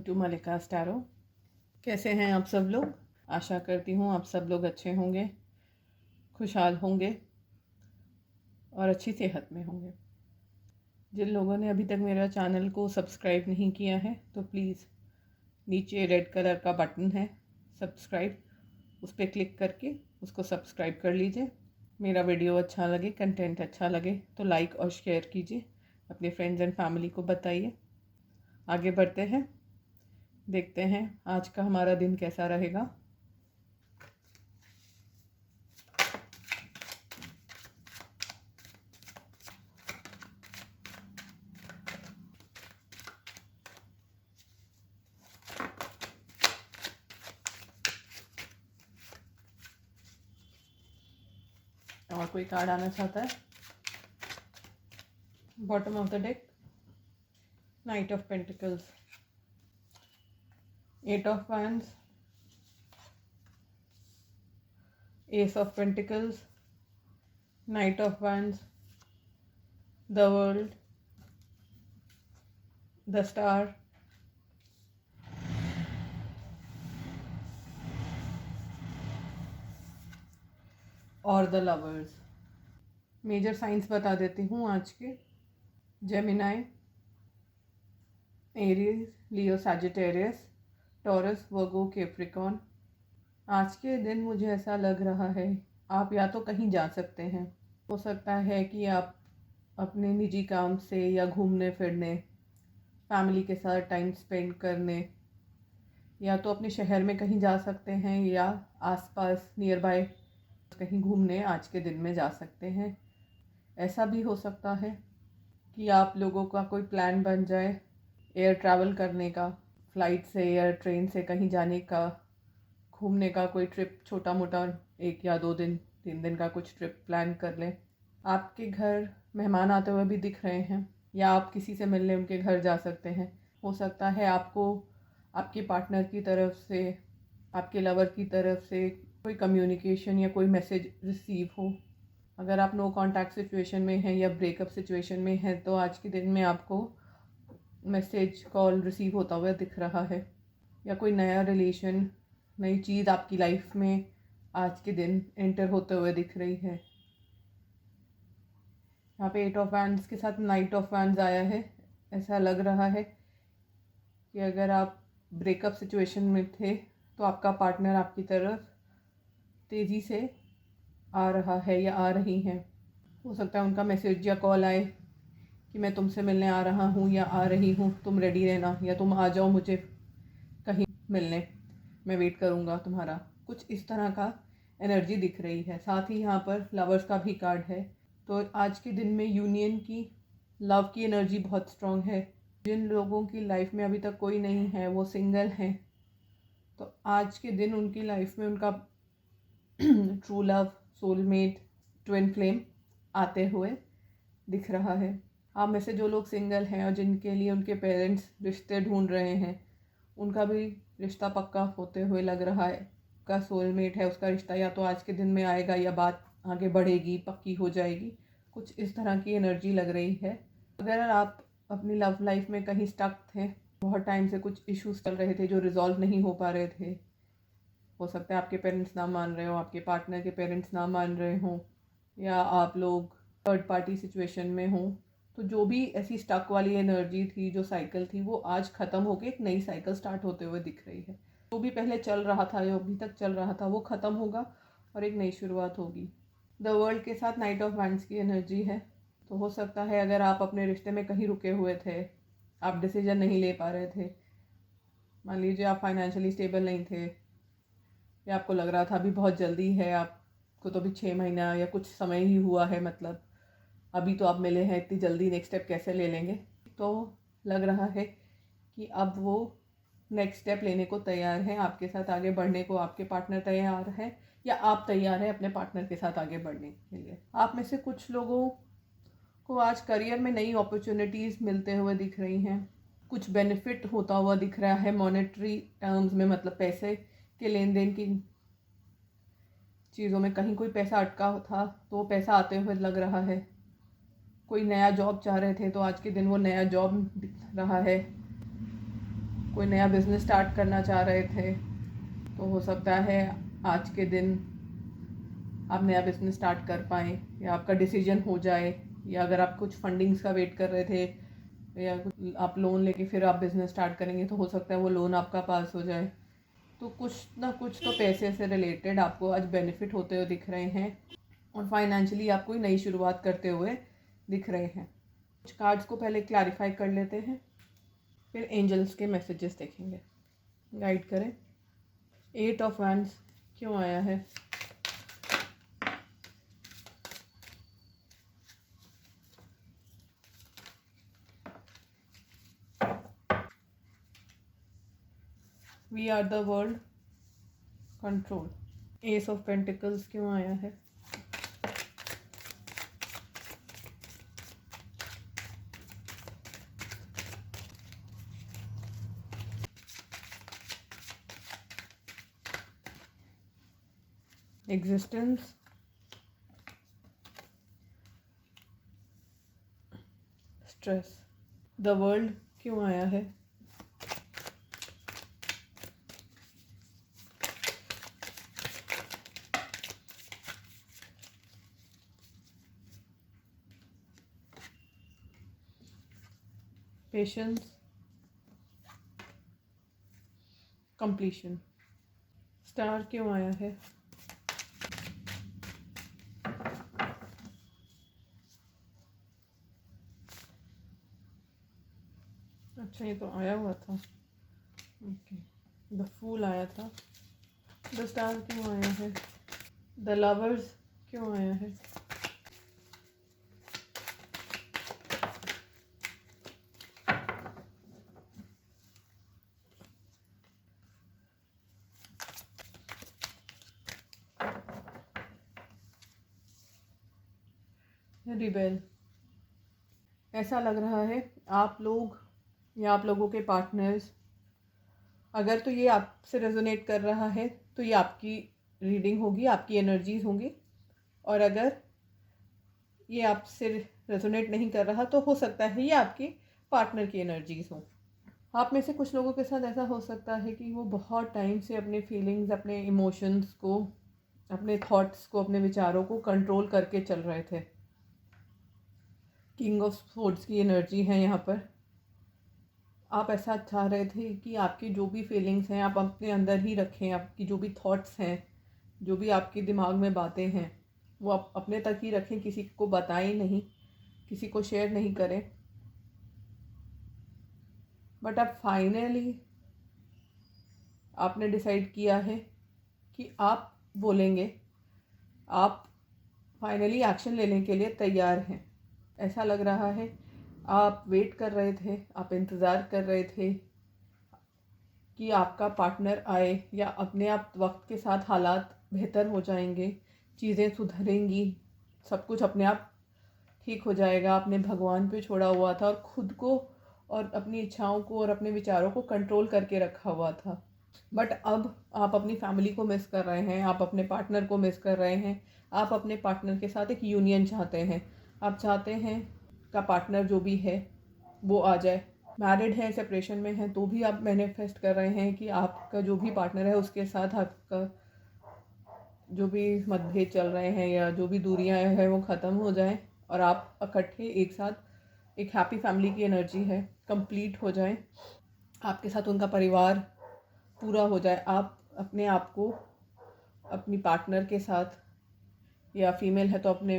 To मलिका स्टारो। कैसे हैं आप सब लोग? आशा करती हूँ आप सब लोग अच्छे होंगे, खुशहाल होंगे और अच्छी सेहत में होंगे। जिन लोगों ने अभी तक मेरा चैनल को सब्सक्राइब नहीं किया है तो प्लीज़ नीचे रेड कलर का बटन है सब्सक्राइब, उस पर क्लिक करके उसको सब्सक्राइब कर लीजिए। मेरा वीडियो अच्छा लगे, कंटेंट अच्छा लगे तो लाइक और शेयर कीजिए, अपने फ्रेंड्स एंड फैमिली को बताइए। आगे बढ़ते हैं, देखते हैं आज का हमारा दिन कैसा रहेगा। और कोई कार्ड आना चाहता है? Bottom of the deck, knight of pentacles, eight of wands, ace of pentacles, knight of wands, the world, the star, और द लवर्स। मेजर साइंस बता देती हूँ आज के: Gemini, Aries, Leo, Sagittarius, Taurus, Virgo, Capricorn. आज के दिन मुझे ऐसा लग रहा है आप या तो कहीं जा सकते हैं, हो सकता है कि आप अपने निजी काम से या घूमने फिरने, फैमिली के साथ टाइम स्पेंड करने, या तो अपने शहर में कहीं जा सकते हैं या आसपास नियर बाय कहीं घूमने आज के दिन में जा सकते हैं। ऐसा भी हो सकता है कि आप लोगों का कोई प्लान बन जाए एयर ट्रैवल करने का, फ़्लाइट से या ट्रेन से कहीं जाने का, घूमने का कोई ट्रिप, छोटा मोटा 1 या 2 दिन 3 दिन का कुछ ट्रिप प्लान कर लें। आपके घर मेहमान आते हुए भी दिख रहे हैं या आप किसी से मिलने उनके घर जा सकते हैं। हो सकता है आपको आपके पार्टनर की तरफ से, आपके लवर की तरफ से कोई कम्युनिकेशन या कोई मैसेज रिसीव हो। अगर आप नो कॉन्टैक्ट सिचुएशन में हैं या ब्रेकअप सिचुएशन में हैं तो आज के दिन में आपको मैसेज, कॉल रिसीव होता हुआ दिख रहा है, या कोई नया रिलेशन, नई चीज़ आपकी लाइफ में आज के दिन एंटर होते हुए दिख रही है। यहाँ पे 8 ऑफ वैंड्स के साथ नाइट ऑफ वैंड्स आया है। ऐसा लग रहा है कि अगर आप ब्रेकअप सिचुएशन में थे तो आपका पार्टनर आपकी तरफ तेज़ी से आ रहा है या आ रही हैं। हो सकता है उनका मैसेज या कॉल आए कि मैं तुमसे मिलने आ रहा हूँ या आ रही हूँ, तुम रेडी रहना, या तुम आ जाओ मुझे कहीं मिलने, मैं वेट करूँगा तुम्हारा। कुछ इस तरह का एनर्जी दिख रही है। साथ ही यहाँ पर लवर्स का भी कार्ड है, तो आज के दिन में यूनियन की, लव की एनर्जी बहुत स्ट्रॉन्ग है। जिन लोगों की लाइफ में अभी तक कोई नहीं है, वो सिंगल हैं, तो आज के दिन उनकी लाइफ में उनका true love, soulmate, twin flame आते हुए दिख रहा है। आप में से जो लोग सिंगल हैं और जिनके लिए उनके पेरेंट्स रिश्ते ढूंढ रहे हैं, उनका भी रिश्ता पक्का होते हुए लग रहा है। का सोलमेट है, उसका रिश्ता या तो आज के दिन में आएगा या बात आगे बढ़ेगी, पक्की हो जाएगी। कुछ इस तरह की एनर्जी लग रही है। अगर आप अपनी लव लाइफ में कहीं स्टक थे, बहुत टाइम से कुछ इश्यूज चल रहे थे जो रिजॉल्व नहीं हो पा रहे थे, हो सकता है आपके पेरेंट्स ना मान रहे हो, आपके पार्टनर के पेरेंट्स ना मान रहे हों, या आप लोग थर्ड पार्टी सिचुएशन में हों, तो जो भी ऐसी स्टक वाली एनर्जी थी, जो साइकिल थी, वो आज ख़त्म होकर एक नई साइकिल स्टार्ट होते हुए दिख रही है। जो भी पहले चल रहा था, जो अभी तक चल रहा था, वो ख़त्म होगा और एक नई शुरुआत होगी। द वर्ल्ड के साथ नाइट ऑफ वैंड्स की एनर्जी है, तो हो सकता है अगर आप अपने रिश्ते में कहीं रुके हुए थे, आप डिसीजन नहीं ले पा रहे थे, मान लीजिए आप फाइनेंशियली स्टेबल नहीं थे, या आपको लग रहा था अभी बहुत जल्दी है, आपको तो अभी 6 महीना या कुछ समय ही हुआ है, मतलब अभी तो आप मिले हैं, इतनी जल्दी नेक्स्ट स्टेप कैसे ले लेंगे, तो लग रहा है कि अब वो नेक्स्ट स्टेप लेने को तैयार हैं, आपके साथ आगे बढ़ने को आपके पार्टनर तैयार है, या आप तैयार हैं अपने पार्टनर के साथ आगे बढ़ने के लिए। आप में से कुछ लोगों को आज करियर में नई अपॉर्चुनिटीज़ मिलते हुए दिख रही हैं, कुछ बेनिफिट होता हुआ दिख रहा है मॉनेटरी टर्म्स में, मतलब पैसे के लेन देन की चीज़ों में। कहीं कोई पैसा अटका था तो वो पैसा आते हुए लग रहा है। कोई नया जॉब चाह रहे थे तो आज के दिन वो नया जॉब दिख रहा है। कोई नया बिजनेस स्टार्ट करना चाह रहे थे तो हो सकता है आज के दिन आप नया बिजनेस स्टार्ट कर पाएँ या आपका डिसीजन हो जाए। या अगर आप कुछ फंडिंग्स का वेट कर रहे थे या कुछ आप लोन लेके फिर आप बिज़नेस स्टार्ट करेंगे तो हो सकता है वो लोन आपका पास हो जाए। तो कुछ ना कुछ तो पैसे से रिलेटेड आपको आज बेनिफिट होते हुए दिख रहे हैं और फाइनेंशियली आप कोई नई शुरुआत करते हुए दिख रहे हैं। कुछ कार्ड्स को पहले क्लैरिफाई कर लेते हैं, फिर एंजल्स के मैसेजेस देखेंगे। गाइड करें। 8 ऑफ वैंड्स क्यों आया है? We are the world control. Ace of pentacles क्यों आया है? एग्जिस्टेंस। स्ट्रेस। द वर्ल्ड क्यों आया है? पेशेंस। कंप्लीशन। स्टार क्यों आया है? अच्छा, ये तो आया हुआ था। ओके, द फूल आया था। द स्टार क्यों आया है? द लवर्स क्यों आया है? रिबेल। ऐसा लग रहा है आप लोग या आप लोगों के पार्टनर्स, अगर तो ये आपसे रेजोनेट कर रहा है तो ये आपकी रीडिंग होगी, आपकी एनर्जीज होंगी। और अगर ये आपसे रेजोनेट नहीं कर रहा तो हो सकता है ये आपके पार्टनर की एनर्जीज हो। आप में से कुछ लोगों के साथ ऐसा हो सकता है कि वो बहुत टाइम से अपने फीलिंग्स, अपने इमोशंस को, अपने थॉट्स को, अपने विचारों को कंट्रोल करके चल रहे थे। किंग ऑफ स्वॉर्ड्स की एनर्जी है यहाँ पर। आप ऐसा चाह रहे थे कि आपकी जो भी फीलिंग्स हैं आप अपने अंदर ही रखें, आपकी जो भी थॉट्स हैं, जो भी आपके दिमाग में बातें हैं वो आप अपने तक ही रखें, किसी को बताएं नहीं, किसी को शेयर नहीं करें। बट अब फाइनली आपने डिसाइड किया है कि आप बोलेंगे, आप फाइनली एक्शन लेने के लिए तैयार हैं। ऐसा लग रहा है आप वेट कर रहे थे, आप इंतज़ार कर रहे थे कि आपका पार्टनर आए या अपने आप वक्त के साथ हालात बेहतर हो जाएंगे, चीज़ें सुधरेंगी, सब कुछ अपने आप ठीक हो जाएगा। आपने भगवान पे छोड़ा हुआ था और खुद को और अपनी इच्छाओं को और अपने विचारों को कंट्रोल करके रखा हुआ था। बट अब आप अपनी फैमिली को मिस कर रहे हैं, आप अपने पार्टनर को मिस कर रहे हैं, आप अपने पार्टनर के साथ एक यूनियन चाहते हैं। आप चाहते हैं का पार्टनर जो भी है वो आ जाए। मैरिड है, सेपरेशन में है, तो भी आप मैनिफेस्ट कर रहे हैं कि आपका जो भी पार्टनर है उसके साथ आपका जो भी मतभेद चल रहे हैं या जो भी दूरियां हैं वो ख़त्म हो जाएं और आप इकट्ठे एक साथ एक हैप्पी फैमिली की एनर्जी है कंप्लीट हो जाए, आपके साथ उनका परिवार पूरा हो जाए। आप अपने आप को अपनी पार्टनर के साथ, या फीमेल है तो अपने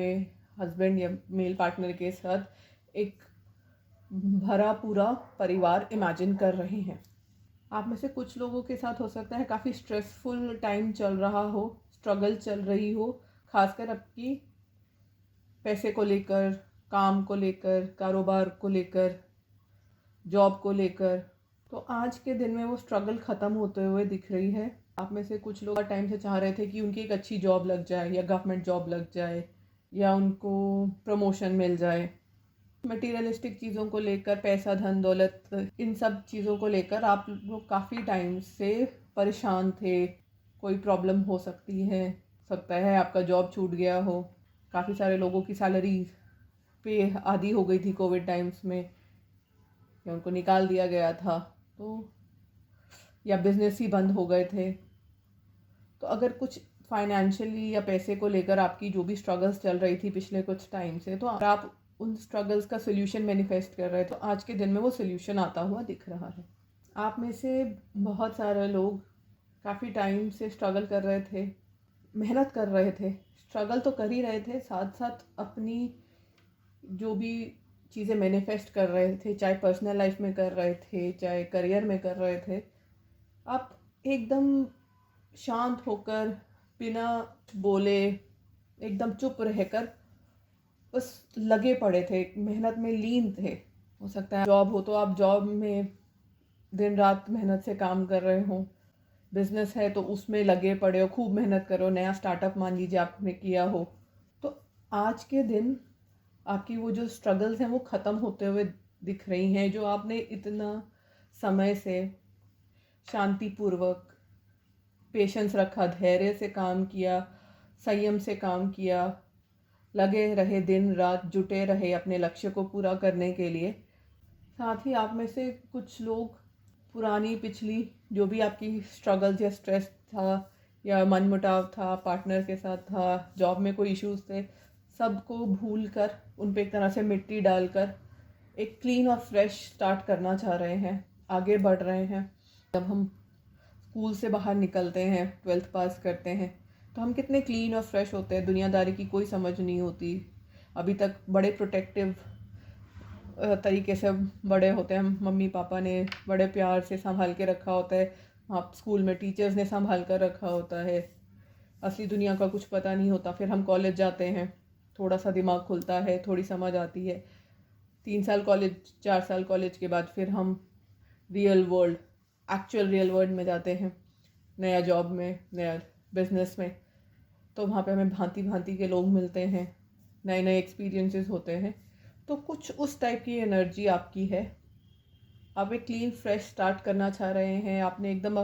हस्बैंड या मेल पार्टनर के साथ एक भरा पूरा परिवार इमेजिन कर रहे हैं। आप में से कुछ लोगों के साथ हो सकता है काफ़ी स्ट्रेसफुल टाइम चल रहा हो, स्ट्रगल चल रही हो, खासकर आपकी पैसे को लेकर, काम को लेकर, कारोबार को लेकर, जॉब को लेकर। तो आज के दिन में वो स्ट्रगल ख़त्म होते हुए दिख रही है। आप में से कुछ लोग टाइम से चाह रहे थे कि उनकी एक अच्छी जॉब लग जाए या गवर्नमेंट जॉब लग जाए या उनको प्रमोशन मिल जाए। मटीरियलिस्टिक चीज़ों को लेकर, पैसा, धन दौलत, इन सब चीज़ों को लेकर आप लोग काफ़ी टाइम से परेशान थे। कोई प्रॉब्लम हो सकती है, सकता है आपका जॉब छूट गया हो, काफ़ी सारे लोगों की सैलरी पे आधी हो गई थी कोविड टाइम्स में या उनको निकाल दिया गया था। तो या बिजनेस ही बंद हो गए थे। तो अगर कुछ फाइनेंशियली या पैसे को लेकर आपकी जो भी स्ट्रगल्स चल रही थी पिछले कुछ टाइम से, तो आप उन स्ट्रगल्स का सोल्यूशन मैनिफेस्ट कर रहे, तो आज के दिन में वो सोल्यूशन आता हुआ दिख रहा है। आप में से बहुत सारे लोग काफ़ी टाइम से स्ट्रगल कर रहे थे, मेहनत कर रहे थे, स्ट्रगल तो कर ही रहे थे, साथ साथ अपनी जो भी चीज़ें मैनिफेस्ट कर रहे थे, चाहे पर्सनल लाइफ में कर रहे थे, चाहे करियर में कर रहे थे, आप एकदम शांत होकर बिना बोले एकदम चुप रहकर बस लगे पड़े थे, मेहनत में लीन थे। हो सकता है जॉब हो तो आप जॉब में दिन रात मेहनत से काम कर रहे हो, बिजनेस है तो उसमें लगे पड़े हो, खूब मेहनत करो, नया स्टार्टअप मान लीजिए आपने किया हो। तो आज के दिन आपकी वो जो स्ट्रगल्स हैं वो ख़त्म होते हुए दिख रही हैं, जो आपने इतना समय से शांतिपूर्वक पेशेंस रखा, धैर्य से काम किया, संयम से काम किया, लगे रहे, दिन रात जुटे रहे अपने लक्ष्य को पूरा करने के लिए। साथ ही आप में से कुछ लोग पुरानी पिछली जो भी आपकी स्ट्रगल्स या स्ट्रेस था या मनमुटाव था, पार्टनर के साथ था, जॉब में कोई इश्यूज थे, सबको भूल कर उन पे एक तरह से मिट्टी डालकर एक क्लीन और फ्रेश स्टार्ट करना चाह रहे हैं, आगे बढ़ रहे हैं। जब हम स्कूल से बाहर निकलते हैं, 12th पास करते हैं, तो हम कितने क्लीन और फ्रेश होते हैं, दुनियादारी की कोई समझ नहीं होती। अभी तक बड़े प्रोटेक्टिव तरीके से बड़े होते हैं, मम्मी पापा ने बड़े प्यार से संभाल के रखा होता है, आप स्कूल में टीचर्स ने संभाल कर रखा होता है, असली दुनिया का कुछ पता नहीं होता। फिर हम कॉलेज जाते हैं, थोड़ा सा दिमाग खुलता है, थोड़ी समझ आती है, 3 साल कॉलेज, 4 साल कॉलेज के बाद फिर हम real world, actual real world में जाते हैं, नया जॉब में, नया बिजनेस में। तो वहाँ पे हमें भांति भांति के लोग मिलते हैं, नए नए एक्सपीरियंसेस होते हैं। तो कुछ उस टाइप की एनर्जी आपकी है, आप एक क्लीन फ्रेश स्टार्ट करना चाह रहे हैं। आपने एकदम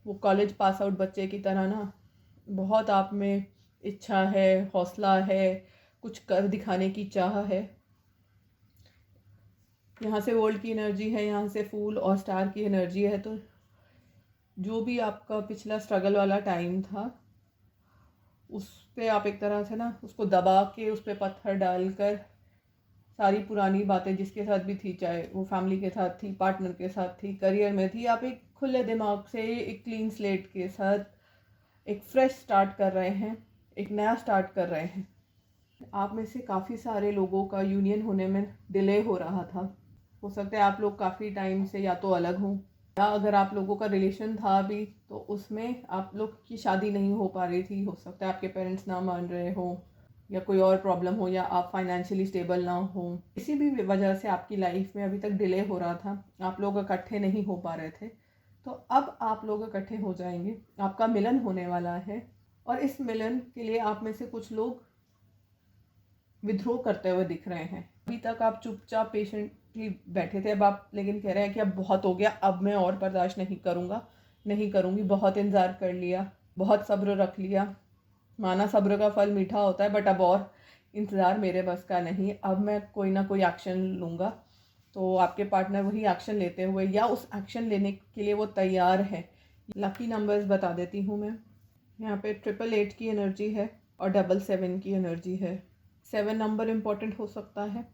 वो कॉलेज पास आउट बच्चे की तरह ना, बहुत आप में इच्छा है, हौसला है, कुछ कर दिखाने की चाह है। यहाँ से वर्ल्ड की एनर्जी है, यहाँ से फूल और स्टार की एनर्जी है। तो जो भी आपका पिछला स्ट्रगल वाला टाइम था, उस पे आप एक तरह से ना उसको दबा के उस पर पत्थर डालकर सारी पुरानी बातें जिसके साथ भी थी, चाहे वो फैमिली के साथ थी, पार्टनर के साथ थी, करियर में थी, आप एक खुले दिमाग से एक क्लीन स्लेट के साथ एक फ्रेश स्टार्ट कर रहे हैं, एक नया स्टार्ट कर रहे हैं। आप में से काफ़ी सारे लोगों का यूनियन होने में डिले हो रहा था। हो सकता है आप लोग काफ़ी टाइम से या तो अलग हों, या अगर आप लोगों का रिलेशन था भी तो उसमें आप लोग की शादी नहीं हो पा रही थी। हो सकता है आपके पेरेंट्स ना मान रहे हो, या कोई और प्रॉब्लम हो, या आप फाइनेंशियली स्टेबल ना हो, किसी भी वजह से आपकी लाइफ में अभी तक डिले हो रहा था, आप लोग इकट्ठे नहीं हो पा रहे थे। तो अब आप लोग इकट्ठे हो जाएंगे, आपका मिलन होने वाला है। और इस मिलन के लिए आप में से कुछ लोग विद्रोह करते हुए दिख रहे हैं। अभी तक आप चुपचाप पेशेंटली बैठे थे, अब आप लेकिन कह रहे हैं कि अब बहुत हो गया, अब मैं और बर्दाश्त नहीं करूँगा, नहीं करूँगी, बहुत इंतज़ार कर लिया, बहुत सब्र रख लिया, माना सब्र का फल मीठा होता है, बट अब और इंतज़ार मेरे बस का नहीं, अब मैं कोई ना कोई एक्शन लूँगा। तो आपके पार्टनर वही एक्शन लेते हुए या उस एक्शन लेने के लिए वो तैयार है। लकी नंबर्स बता देती हूँ मैं, यहाँ पे 888 की एनर्जी है और 77 की एनर्जी है। 7 नंबर इम्पॉर्टेंट हो सकता है,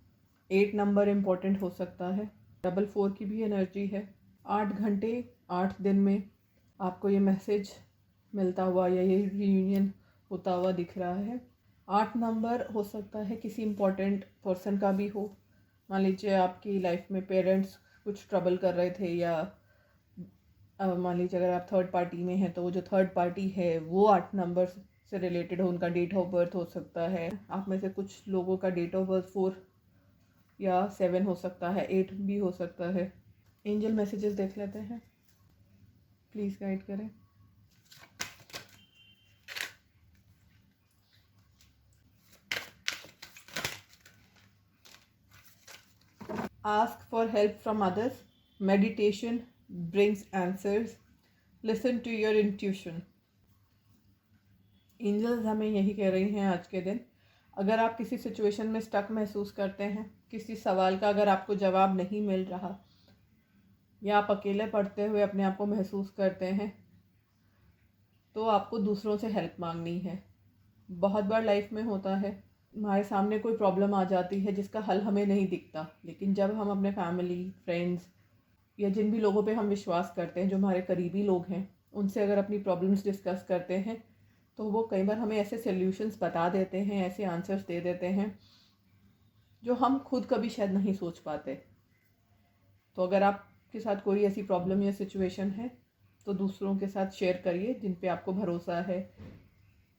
8 नंबर इम्पॉर्टेंट हो सकता है, 44 की भी एनर्जी है। 8 घंटे 8 दिन में आपको ये मैसेज मिलता हुआ या ये रियूनियन होता हुआ दिख रहा है। 8 नंबर हो सकता है किसी इम्पोर्टेंट पर्सन का भी हो। मान लीजिए आपकी लाइफ में पेरेंट्स कुछ ट्रबल कर रहे थे, या मान लीजिए अगर आप थर्ड पार्टी में हैं तो वो जो थर्ड पार्टी है वो 8 नंबर से रिलेटेड हो, उनका डेट ऑफ बर्थ हो सकता है। आप में से कुछ लोगों का डेट ऑफ बर्थ 4 या 7 हो सकता है, 8 भी हो सकता है। एंजल मैसेजेस देख लेते हैं, प्लीज़ गाइड करें। Ask for help from others. Meditation brings answers. Listen to your intuition. Angels हमें यही कह रही हैं आज के दिन, अगर आप किसी सिचुएशन में स्टक महसूस करते हैं, किसी सवाल का अगर आपको जवाब नहीं मिल रहा, या आप अकेले पढ़ते हुए अपने आप को महसूस करते हैं, तो आपको दूसरों से हेल्प मांगनी है। बहुत बार लाइफ में होता है, हमारे सामने कोई प्रॉब्लम आ जाती है जिसका हल हमें नहीं दिखता, लेकिन जब हम अपने फैमिली, फ्रेंड्स या जिन भी लोगों पे हम विश्वास करते हैं, जो हमारे करीबी लोग हैं, उनसे अगर अपनी प्रॉब्लम्स डिस्कस करते हैं तो वो कई बार हमें ऐसे सॉल्यूशंस बता देते हैं, ऐसे आंसर्स दे देते हैं जो हम खुद कभी शायद नहीं सोच पाते। तो अगर आपके साथ कोई ऐसी प्रॉब्लम या सिचुएशन है तो दूसरों के साथ शेयर करिए, जिन पे आपको भरोसा है,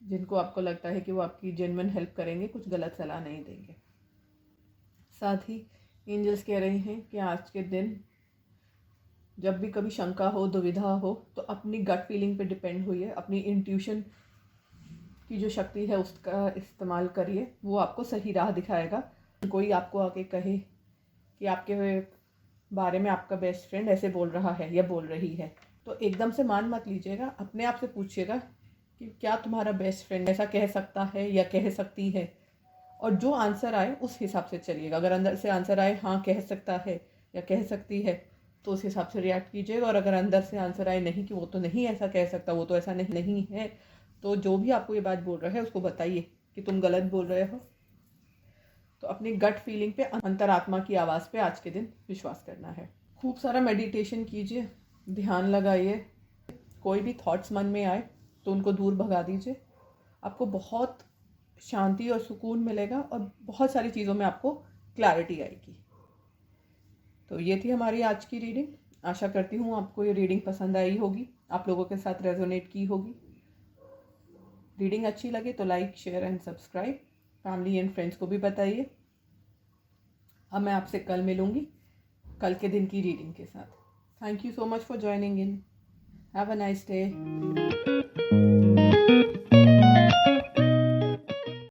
जिनको आपको लगता है कि वो आपकी जेन्युइन हेल्प करेंगे, कुछ गलत सलाह नहीं देंगे। साथ ही एंजल्स कह रही हैं कि आज के दिन जब भी कभी शंका हो, दुविधा हो, तो अपनी गट फीलिंग पे डिपेंड होइए, अपनी इंट्यूशन की जो शक्ति है उसका इस्तेमाल करिए, वो आपको सही राह दिखाएगा। कोई आपको आके कहे कि आपके बारे में आपका बेस्ट फ्रेंड ऐसे बोल रहा है या बोल रही है, तो एकदम से मान मत लीजिएगा। अपने आप से पूछिएगा कि क्या तुम्हारा बेस्ट फ्रेंड ऐसा कह सकता है या कह सकती है, और जो आंसर आए उस हिसाब से चलिएगा। अगर अंदर से आंसर आए हाँ कह सकता है या कह सकती है, तो उस हिसाब से रिएक्ट कीजिएगा। और अगर अंदर से आंसर आए नहीं कि वो तो नहीं ऐसा कह सकता, वो तो ऐसा नहीं है, तो जो भी आपको ये बात बोल रहा है उसको बताइए कि तुम गलत बोल रहे हो। तो अपनी गट फीलिंग पे, अंतरात्मा की आवाज़ पे आज के दिन विश्वास करना है। खूब सारा मेडिटेशन कीजिए, ध्यान लगाइए। कोई भी थॉट्स मन में आए तो उनको दूर भगा दीजिए। आपको बहुत शांति और सुकून मिलेगा और बहुत सारी चीज़ों में आपको क्लैरिटी आएगी। तो ये थी हमारी आज की रीडिंग। आशा करती हूँ आपको ये रीडिंग पसंद आई होगी, आप लोगों के साथ रेजोनेट की होगी। रीडिंग अच्छी लगे तो like, share and subscribe. Family and friends को भी बताइए। अब मैं आपसे कल मिलूँगी, कल के दिन की रीडिंग के साथ। Thank you so much for joining in. Have a nice day.